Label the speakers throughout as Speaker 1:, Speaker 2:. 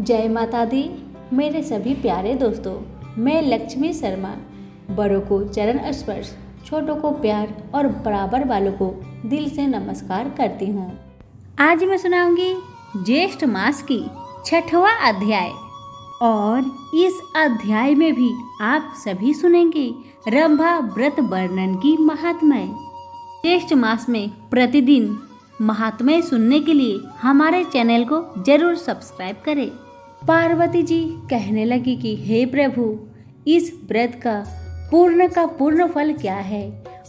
Speaker 1: जय माता दी। मेरे सभी प्यारे दोस्तों, मैं लक्ष्मी शर्मा बड़ों को चरण स्पर्श, छोटों को प्यार और बराबर वालों को दिल से नमस्कार करती हूँ। आज मैं सुनाऊंगी ज्येष्ठ मास की 6वां अध्याय और इस अध्याय में भी आप सभी सुनेंगे रंभा व्रत वर्णन की महात्म्य। ज्येष्ठ मास में प्रतिदिन महात्म्य सुनने के लिए हमारे चैनल को जरूर सब्सक्राइब करें। पार्वती जी कहने लगी कि हे प्रभु, इस व्रत का पूर्ण फल क्या है।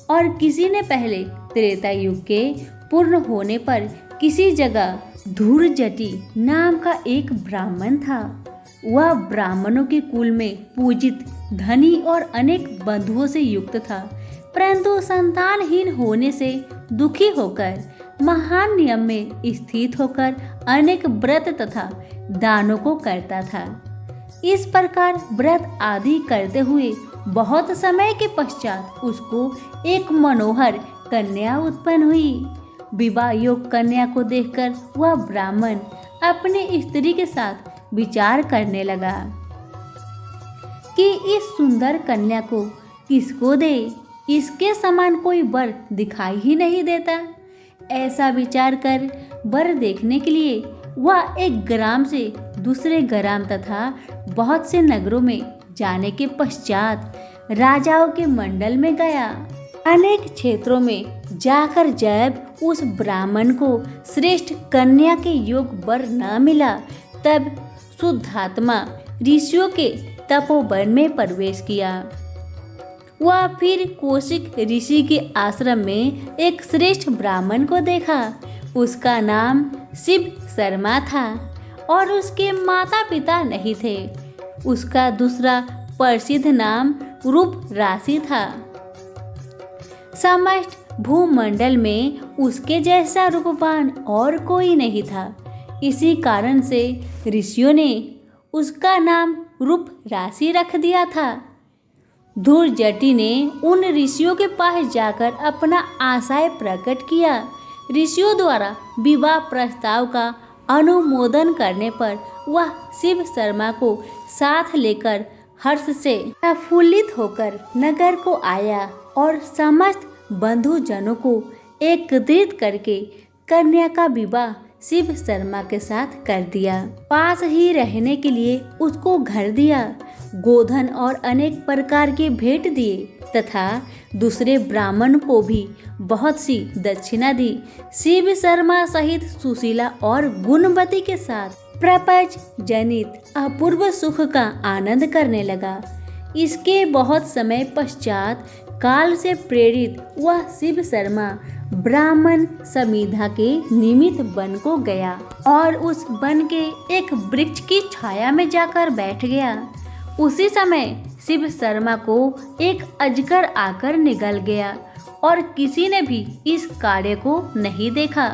Speaker 1: और किसी ने पहले त्रेता युग के पूर्ण होने पर किसी जगह धूर्जटी नाम का एक ब्राह्मण था। वह ब्राह्मणों के कुल में पूजित, धनी और अनेक बंधुओं से युक्त था, परंतु संतानहीन होने से दुखी होकर महान नियम में स्थित होकर अनेक व्रत तथा दानों को करता था। इस प्रकार व्रत आदि करते हुए बहुत समय के पश्चात उसको एक मनोहर कन्या उत्पन्न हुई। विवाह योग कन्या को देखकर वह ब्राह्मण अपनी स्त्री के साथ विचार करने लगा कि इस सुंदर कन्या को किसको दे। इसके समान कोई वर दिखाई ही नहीं देता। ऐसा विचार कर वर देखने के लिए वह एक ग्राम से दूसरे ग्राम तथा बहुत से नगरों में जाने के पश्चात राजाओं के मंडल में गया। अनेक क्षेत्रों में जाकर जब उस ब्राह्मण को श्रेष्ठ कन्या के योग वर न मिला, तब शुद्धात्मा ऋषियों के तपोवन में प्रवेश किया। वह फिर कौशिक ऋषि के आश्रम में एक श्रेष्ठ ब्राह्मण को देखा। उसका नाम शिव शर्मा था और उसके माता पिता नहीं थे। उसका दूसरा प्रसिद्ध नाम रूप राशि था। समस्त भूमंडल में उसके जैसा रूपवान और कोई नहीं था। इसी कारण से ऋषियों ने उसका नाम रूप राशि रख दिया था। धूर्जटी ने उन ऋषियों के पास जाकर अपना आशय प्रकट किया। ऋषियों द्वारा विवाह प्रस्ताव का अनुमोदन करने पर वह शिव शर्मा को साथ लेकर हर्ष से प्रफुल्लित होकर नगर को आया और समस्त बंधुजनों को एकत्रित करके कन्या का विवाह शिव शर्मा के साथ कर दिया। पास ही रहने के लिए उसको घर दिया, गोधन और अनेक प्रकार के भेंट दिए तथा दूसरे ब्राह्मण को भी बहुत सी दक्षिणा दी। शिव शर्मा सहित सुशीला और गुणवती के साथ प्रपंच जनित अपूर्व सुख का आनंद करने लगा। इसके बहुत समय पश्चात काल से प्रेरित वह शिव शर्मा ब्राह्मण समिधा के निमित्त वन को गया और उस वन के एक वृक्ष की छाया में जाकर बैठ गया। उसी समय शिव शर्मा को एक अजगर आकर निगल गया और किसी ने भी इस कार्य को नहीं देखा।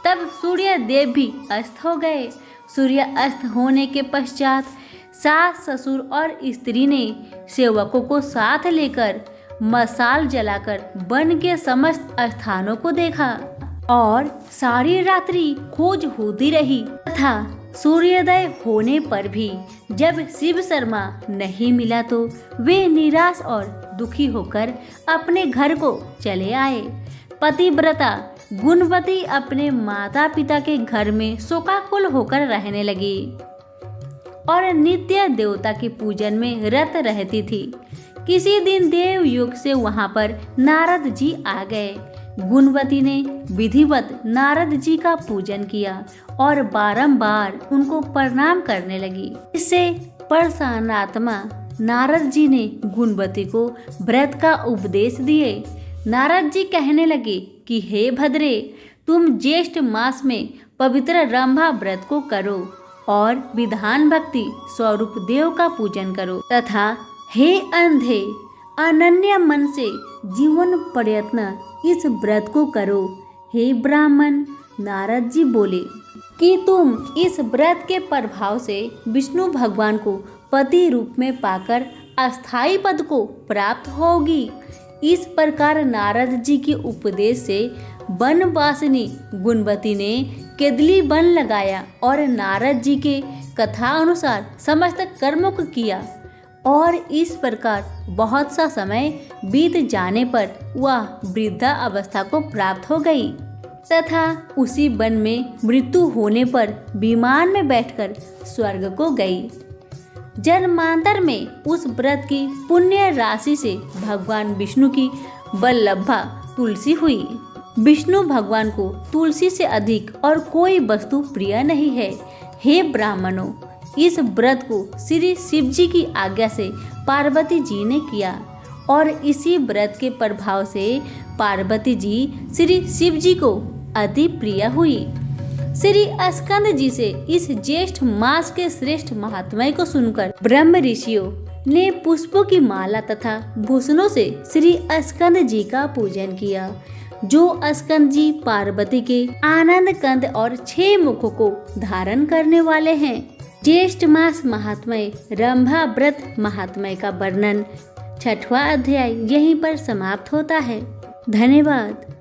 Speaker 1: तब सूर्य देव भी अस्त हो गए। सूर्य अस्त होने के पश्चात सास, ससुर और स्त्री ने सेवकों को साथ लेकर मशाल जलाकर वन के समस्त स्थानों को देखा और सारी रात्रि खोज होती रही तथा सूर्योदय होने पर भी जब शिव शर्मा नहीं मिला तो वे निराश और दुखी होकर अपने घर को चले आए। पतिव्रता गुणवती अपने माता पिता के घर में शोकाकुल होकर रहने लगी और नित्य देवता के पूजन में रत रहती थी। किसी दिन देव युग से वहां पर नारद जी आ गए। गुणवती ने विधिवत नारद जी का पूजन किया और बारंबार उनको प्रणाम करने लगी। इससे प्रसन्न आत्मा नारद जी ने गुणवती को व्रत का उपदेश दिए। नारद जी कहने लगे कि हे भद्रे, तुम ज्येष्ठ मास में पवित्र रंभा व्रत को करो और विधान भक्ति स्वरूप देव का पूजन करो तथा हे अंधे, अनन्य मन से जीवन प्रयत्न इस व्रत को करो। हे ब्राह्मण, नारद जी बोले कि तुम इस व्रत के प्रभाव से विष्णु भगवान को पति रूप में पाकर अस्थाई पद को प्राप्त होगी। इस प्रकार नारद जी के उपदेश से वनवासिनी गुणवती ने केदली वन लगाया और नारद जी के कथा अनुसार समस्त कर्मों को किया और इस प्रकार बहुत सा समय बीत जाने पर वह वृद्धा अवस्था को प्राप्त हो गई तथा उसी वन में मृत्यु होने पर विमान में बैठकर स्वर्ग को गई। जन्मांतर में उस व्रत की पुण्य राशि से भगवान विष्णु की वल्लभा तुलसी हुई। विष्णु भगवान को तुलसी से अधिक और कोई वस्तु प्रिय नहीं है। हे ब्राह्मणों, इस व्रत को श्री शिव जी की आज्ञा से पार्वती जी ने किया और इसी व्रत के प्रभाव से पार्वती जी श्री शिव जी को अति प्रिय हुई। श्री स्कंद जी से इस ज्येष्ठ मास के श्रेष्ठ महात्म्य को सुनकर ब्रह्म ऋषियों ने पुष्पों की माला तथा भूषणों से श्री स्कंद जी का पूजन किया, जो स्कंद जी पार्वती के आनंद कंद और 6 मुखों को धारण करने वाले हैं। ज्येष्ठ मास महात्म्य रंभा व्रत महात्म्य का वर्णन 6वां अध्याय यहीं पर समाप्त होता है। धन्यवाद।